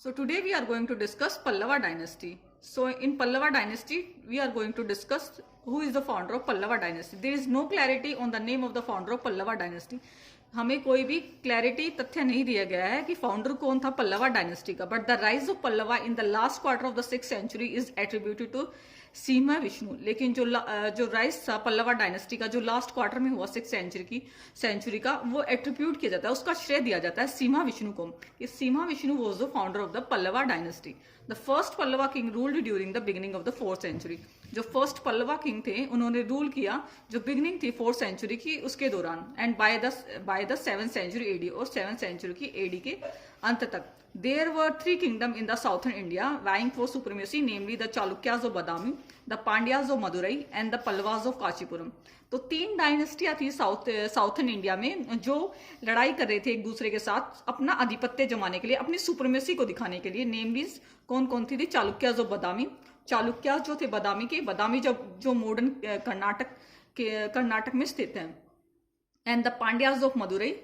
So today we are going to discuss Pallava dynasty. So in Pallava dynasty, we are going to discuss who is the founder of Pallava dynasty. There is no clarity on the name of the founder of Pallava dynasty. हमें कोई भी clarity तथ्य नहीं दिया गया है कि founder कौन था पल्लवा डायनेस्टी का. But the rise of Pallava in the last quarter of the 6th century is attributed to Simhavishnu. लेकिन जो राइज था पल्लवा डायनेस्टी का जो लास्ट क्वार्टर में हुआ 6th सेंचुरी का वो एट्रीब्यूट किया जाता है, उसका श्रेय दिया जाता है सीमा विष्णु को. Simhavishnu was the founder of the Pallava dynasty. The first Pallava king ruled during the beginning of the 4th century. जो फर्स्ट पल्लवा किंग थे उन्होंने रूल किया जो बिगिनिंग थी 4th सेंचुरी की उसके दौरान and by the 7th century AD और 7th सेंचुरी की एडी के अंत तक. There were 3 kingdom in the southern India vying for supremacy, namely the Chalukyas of Badami, the Pandyas of Madurai and the Pallavas of Kanchipuram. तो 3 डायनेस्टियां थी साउथर्न इंडिया में जो लड़ाई कर रहे थे एक दूसरे के साथ अपना आधिपत्य जमाने के लिए, अपनी सुप्रीमेसी को दिखाने के लिए. नेमली कौन कौन थी? चालुक्याज ऑफ बादामी. चालुक्याज जो थे बादामी जो मॉडर्न कर्नाटक में स्थित है. And the Pandyas of Madurai,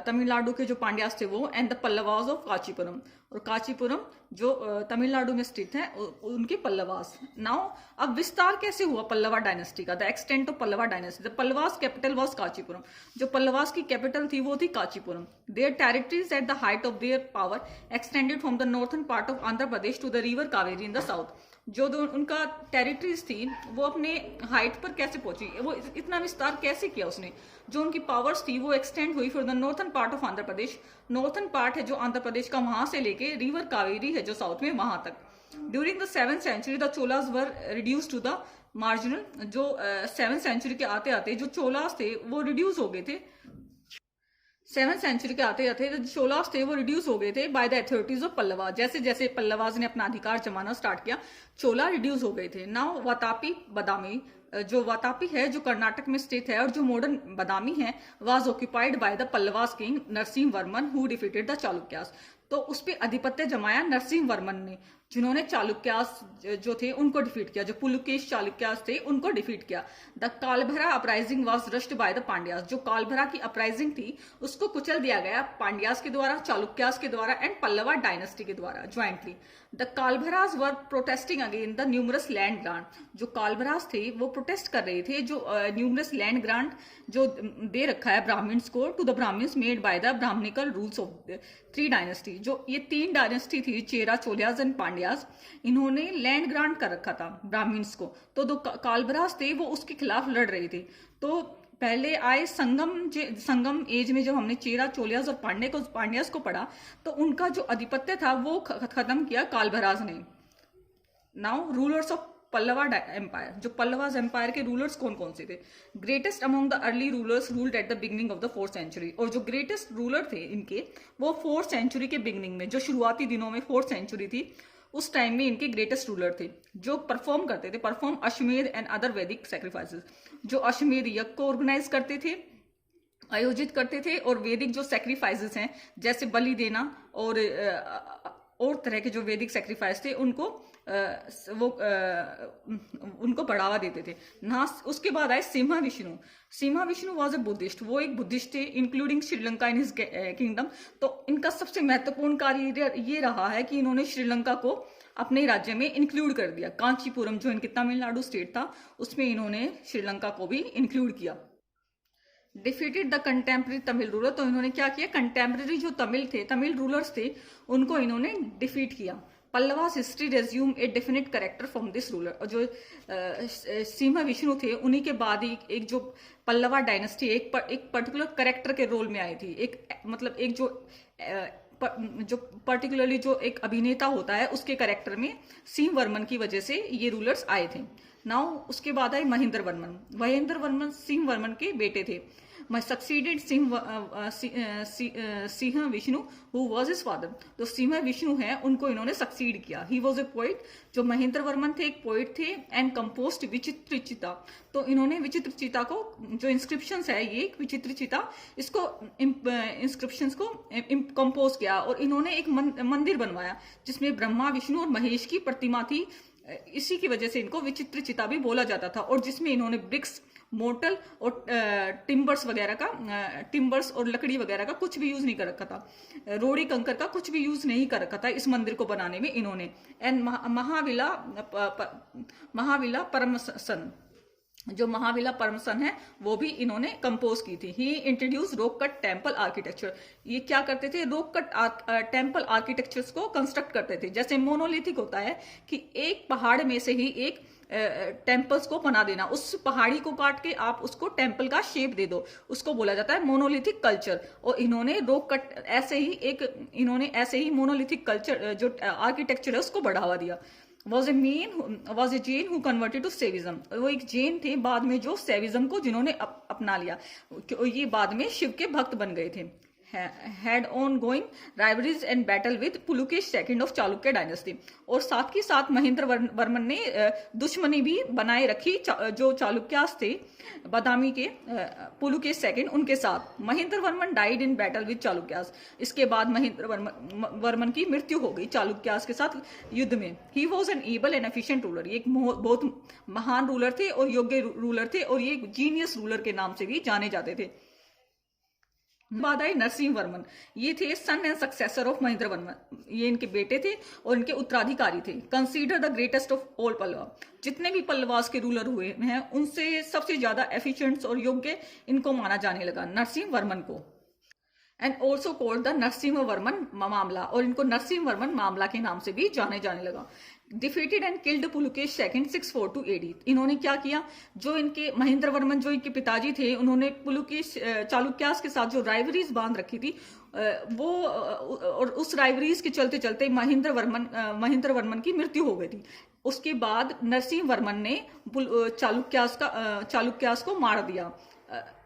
Tamil Nadu के जो पांड्यास थे वो. And the Pallavas of Kanchipuram, और कांचीपुरम जो तमिलनाडु में स्थित है उनके पल्लवास. नाउ अब विस्तार कैसे हुआ पल्लवा डायनेस्टी का? The extent of Pallava dynasty. The Pallavas capital was Kanchipuram. जो पल्लवास की कैपिटल थी वो थी Kanchipuram. Their territories at the height of their power extended from the northern part of Andhra Pradesh to the river Kaveri in the south. जो उनका टेरिटरीज थी वो अपने हाइट पर कैसे पहुंची, वो इतना विस्तार कैसे किया उसने? जो उनकी पावर्स थी वो एक्सटेंड हुई for the northern part of Andhra Pradesh. Northern part है जो आंध्र प्रदेश का, वहां से लेके रिवर कावेरी है जो साउथ में, वहां तक. During the 7th century the Cholas were reduce to the marginal. जो 7th सेंचुरी के आते आते जो चोलास थे वो रिड्यूस हो गए थे. 7th सेंचुरी के आते आते जो चोलास थे वो रिड्यूस हो गए थे by the authorities of Pallava. जैसे जैसे पल्लवाज ने अपना अधिकार जमाना स्टार्ट किया चोला रिड्यूस हो गए थे. नाउ वातापी बादामी, जो वातापी है जो कर्नाटक में स्थित है और जो मॉडर्न बादामी है, was occupied by the Pallavas king Narasimha Varman who defeated the Chalukyas. तो उस पर आधिपत्य जमाया नरसिंह वर्मन ने, जिन्होंने चालुक्यास जो थे उनको डिफीट किया. जो पुलुकेश चालुक्यास थे उनको डिफीट किया. The Kalabhra uprising was crushed by the Pandyas. जो कालभरा की अपराइजिंग थी उसको कुचल दिया गया पांड्यास के द्वारा, चालुक्यास के द्वारा एंड पल्लवा डायनेस्टी के द्वारा jointly. The Kalabhras were protesting again the numerous land grant. जो कालभरास थे वो प्रोटेस्ट कर रहे थे जो न्यूमरस लैंड ग्रांट जो दे रखा है ब्राह्मण्स को, to the Brahmins made by the Brahmanical rules of 3 dynasty. जो ये 3 डायनेस्टी थी, चेरा, चोलियाज एंड पांड्यास, इन्होंने लैंड ग्रांट कर रखा था ब्राह्मण्स को. तो जो कालभरास थे वो उसके खिलाफ लड़ रहे थे. तो पहले आए संगम एज में जब हमने चेरा, चोलियाज और पांड्यास को पढ़ा तो उनका जो आधिपत्य था वो खत्म किया कालभराज ने. Now rulers of Pallava empire. जो पल्लवाज एम्पायर के रूलर्स कौन कौन से थे? Greatest among the early rulers ruled at the beginning of the 4th century. और जो ग्रेटेस्ट रूलर थे इनके वो 4th सेंचुरी के बिगिनिंग में, जो शुरुआती दिनों में 4th सेंचुरी थी उस टाइम में इनके ग्रेटेस्ट रूलर थे जो परफॉर्म अश्वमेध एंड अदर वैदिक सेक्रीफाइसेस. जो अश्वमेध यज्ञ को ऑर्गेनाइज करते थे, आयोजित करते थे, और वैदिक जो सेक्रीफाइसेस हैं जैसे बलि देना और तरह के जो वैदिक सेक्रीफाइस थे उनको उनको बढ़ावा देते थे ना. उसके बाद आए Simha Vishnu. Simha Vishnu was a Buddhist. वो एक बुद्धिस्ट थे including Sri Lanka in his kingdom. तो इनका सबसे महत्वपूर्ण कार्य ये रहा है कि इन्होंने श्रीलंका को अपने राज्य में इंक्लूड कर दिया. कांचीपुरम जो इनके तमिलनाडु स्टेट था उसमें इन्होंने श्रीलंका को भी इंक्लूड किया. Defeated the contemporary Tamil ruler. तो इन्होंने क्या किया? कंटेम्प्रेरी जो तमिल रूलर्स थे उनको इन्होंने डिफीट किया. Pallavas history resume a definite character from this ruler. और जो सिम्हा विष्णु थे उन्हीं के बाद ही एक जो पल्लवा डायनेस्टी एक पर्टिकुलर कैरेक्टर के रोल में आई थी. एक जो पर्टिकुलरली जो एक अभिनेता होता है उसके कैरेक्टर में सिंह वर्मन की वजह से ये रूलर्स आए थे. नाउ उसके बाद आए महेंद्र वर्मन सिंह वर्मन के बेटे थे. Succeeded Singh Vishnu who was his father. तो सिंह विष्णु हैं उनको इन्होंने सक्सीड किया. He was a poet. जो महेंद्र वर्मन थे एक पोइट थे एंड कंपोज्ड विचित्रचिता. तो इन्होंने विचित्रचिता को जो इंस्क्रिप्शंस है ये विचित्रचिता इसको इंस्क्रिप्शंस को कंपोज किया और इन्होंने एक मंदिर बनवाया जिसमें ब्रह्मा, विष्णु और महेश की प्रतिमा थी. इसी की वजह से इनको विचित्रचिता भी बोला जाता था. और जिसमें इन्होंने ब्रिक्स मोर्टल और टिम्बर्स और लकड़ी वगैरह का कुछ भी यूज नहीं कर रखा था, रोड़ी कंकर का कुछ भी यूज नहीं कर रखा था इस मंदिर को बनाने में इन्होंने। एंड महाविला परमसन, जो महाविला परमसन है वो भी इन्होंने कंपोज की थी। He introduce rock cut temple architecture, ये क्या करते थे, रॉक कट टेम्पल आर्किटेक्चर्स को कंस्ट्रक्ट करते थे। जैसे मोनोलिथिक होता है कि एक पहाड़ में से ही एक टेम्पल्स को बना देना, उस पहाड़ी को काट के आप उसको टेम्पल का शेप दे दो, उसको बोला जाता है मोनोलिथिक कल्चर। और इन्होंने रॉक कट ऐसे ही मोनोलिथिक कल्चर जो आर्किटेक्चर है उसको बढ़ावा दिया। was a Jain who converted to Saivism, वो एक जैन थे बाद में जो सैविज्म को जिन्होंने अपना लिया, ये बाद में शिव के भक्त बन गए थे। had ongoing rivalries and battle with Pulikesh II of Chalukya dynasty, और साथ ही साथ महेंद्र वर्मन ने दुश्मनी भी बनाए रखी जो चालुक्यास थे बादामी के पुलुकेश II उनके साथ। Mahendra Varman died in battle with Chalukyas, इसके बाद महेंद्र वर्मन की मृत्यु हो गई चालुक्यास के साथ युद्ध में। He was an able and efficient ruler, ये एक बहुत महान रूलर थे और योग्य रूलर थे, और ये जीनियस रूलर के नाम से भी जाने जाते थे। बाद आई नरसिंह वर्मन, ये थे son and successor of Mahendravarman, ये इनके बेटे थे और इनके उत्तराधिकारी थे। Consider the greatest of all Pallava, जितने भी पल्लवास के रूलर हुए हैं उनसे सबसे ज्यादा एफिशिएंट और योग्य इनको माना जाने लगा, नरसिंह वर्मन को। And also called the Narasimha Varman Mamalla, और इनको नरसिंह वर्मन मामला के नाम से भी जाने जाने लगा। Defeated and killed Pulakeshin II 642 AD, इन्होंने क्या किया, जो इनके महेंद्र वर्मन जो इनके पिताजी थे उन्होंने पुलुकेश चालुक्यास के साथ जो राइवरीज बांध रखी थी वो, और उस राइवरीज के चलते चलते महेंद्र वर्मन की मृत्यु हो गई थी। उसके बाद नरसिंह वर्मन ने चालुक्यास को मार दिया।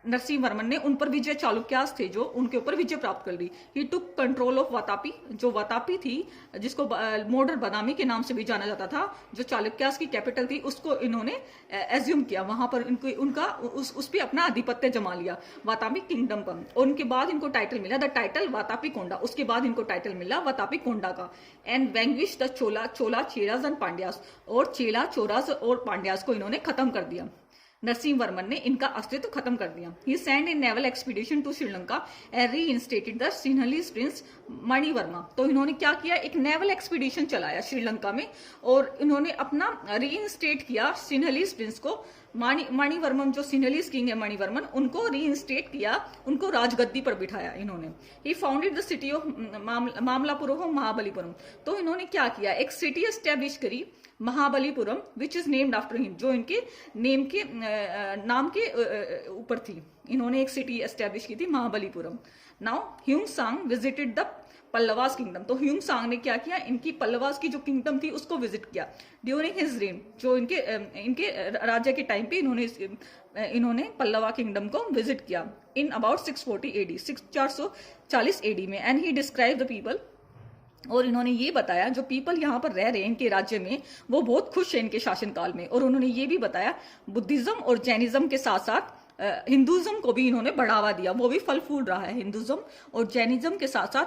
नरसिंह वर्मन ने उन पर विजय, चालुक्यास थे जो उनके ऊपर विजय प्राप्त कर ली। ही टुक कंट्रोल ऑफ वातापी, जो वातापी थी जिसको मॉडर्न बादामी के नाम से भी जाना जाता था, जो चालुक्यास की कैपिटल थी, उसको इन्होंने एज्यूम किया, वहां पर उस पे अपना आधिपत्य जमा लिया वातापी किंगडम का। और उनके बाद इनको टाइटल मिला द टाइटल वातापी कोंडा, उसके बाद इनको टाइटल मिला वातापी कोंडा का। And vanquish the Chola Cheras and Pandyas, और चेला चोराज और पांड्यास को इन्होंने खत्म कर दिया। नरसिंह वर्मन ने इनका अस्तित्व खत्म कर दिया। He send in naval expedition to Sri Lanka and reinstated the Sinhalese prince Manivarma, तो इन्होंने क्या किया, एक नेवल एक्सपीडिशन चलाया श्रीलंका में और इन्होंने अपना रीइंस्टेट किया सिन्हलीज प्रिंस को। मणिवर्मन जो सिन्हलीज किंग है मणिवर्मन, उनको रीइंस्टेट किया, उनको राजगद्दी पर बिठाया इन्होंने। He founded the city of Mamallapuram Mahabalipuram, तो इन्होंने क्या किया, एक सिटी एस्टेब्लिश करी Mahabalipuram which is named after him, जो इनके नाम के ऊपर थी। इन्होंने एक सिटी एस्टेब्लिश की थी महाबलीपुरम। नाउ ह्यूंग सांग विजिटेड द पल्लवास किंगडम, तो ह्यूंग सांग ने क्या किया, इनकी पल्लवास की जो किंगडम थी उसको विजिट किया ड्यूरिंग हिज रेन, जो इनके राज्य के टाइम पे इन्होंने पल्लवा किंगडम को विजिट किया इन अबाउट 640 AD, 440 AD में। And he describe the people, और इन्होंने ये बताया जो पीपल यहाँ पर रह रहे हैं इनके राज्य में वो बहुत खुश है इनके शासनकाल में। और उन्होंने ये भी बताया बुद्धिज्म और जैनिज्म के साथ साथ हिंदुज्म को भी इन्होंने बढ़ावा दिया, वो भी फल फूल रहा है। हिंदुज्म और जैनिज्म के साथ साथ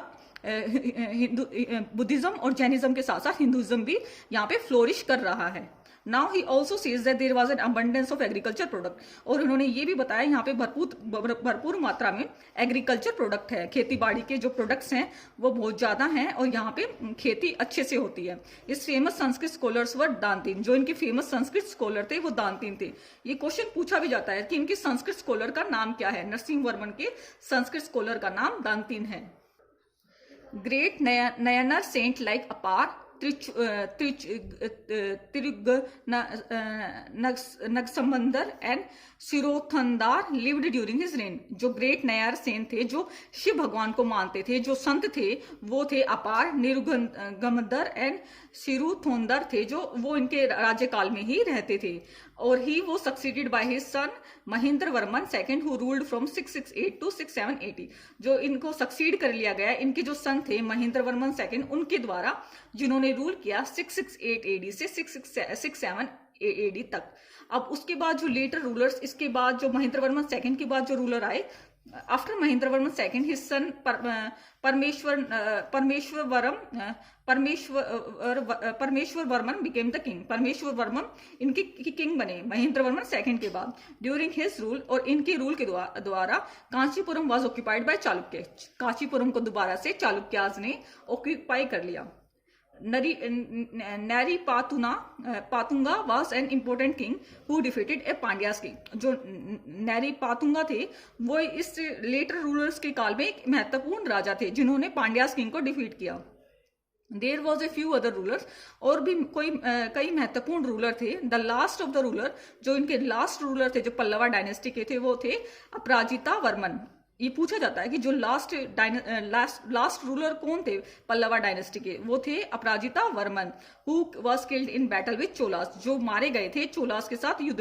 बुद्धिज्म और जैनिज्म के साथ साथ हिंदुज्म भी यहाँ पे फ्लोरिश कर रहा है। Now he also says that there was an abundance of agriculture product, और इन्होंने ये भी बताया यहाँ पे भरपूर मात्रा में एग्रीकल्चर प्रोडक्ट है, खेती बाड़ी के जो प्रोडक्ट्स हैं वो बहुत ज्यादा हैं और यहाँ पे खेती अच्छे से होती है। इस फेमस संस्कृत स्कॉलर्स वर दानतीन, जो इनके फेमस संस्कृत स्कॉलर थे वो दानतीन थे। ये क्वेश्चन पूछा भी जाता है कि इनके संस्कृत स्कॉलर का नाम क्या है। नरसिंह वर्मन के संस्कृत स्कॉलर का नाम दानतीन है। Great नयनर saint like Appar Gnanasambandar and Siruthondar lived during his reign, जो ग्रेट नयार सेन थे जो शिव भगवान को मानते थे, जो संत थे वो थे अपार, निरुगमदर एंड सिरुथोंदर थे जो वो इनके राज्यकाल में ही रहते थे। और ही वो succeeded by his son Mahendra Varman II who ruled from 668 to 670, जो इनको सक्सीड कर लिया गया इनके जो सन थे महेंद्र वर्मन II उनके द्वारा, जिन्होंने रूल किया 668 AD से 667 AD तक। अब उसके बाद जो लेटर रूलर्स, इसके बाद जो महेंद्र वर्मन II के बाद जो रूलर आए After Mahendravarman II, his son Parmeshwar Varman became the king. परमेश्वर वर्मन इनके किंग बने महेंद्रवर्मन सेकंड के बाद. ड्यूरिंग हिज रूल, और इनके रूल के द्वारा Kanchipuram was occupied by Chalukya. Kanchipuram को दोबारा से चालुक्याज ने ऑक्यूपाई कर लिया. Nripatunga was an important king who defeated a Pandyas king. जो नैरी पातुंगा थे वो इस लेटर रूलर्स के काल में एक महत्वपूर्ण राजा थे जिन्होंने पांड्यास किंग को डिफीट किया. There was a few other rulers, और भी कई महत्वपूर्ण रूलर थे. The last of the ruler, जो इनके लास्ट रूलर थे जो पल्लवा डायनेस्टी के थे, वो थे अपराजिता वर्मन. ये पूछा जाता है कि जो लास्ट रूलर कौन थे पल्लवा डायनेस्टी के, वो थे Aparajitavarman, who was killed in battle with Cholas, जो मारे गए थे चोलास के साथ युद्ध में.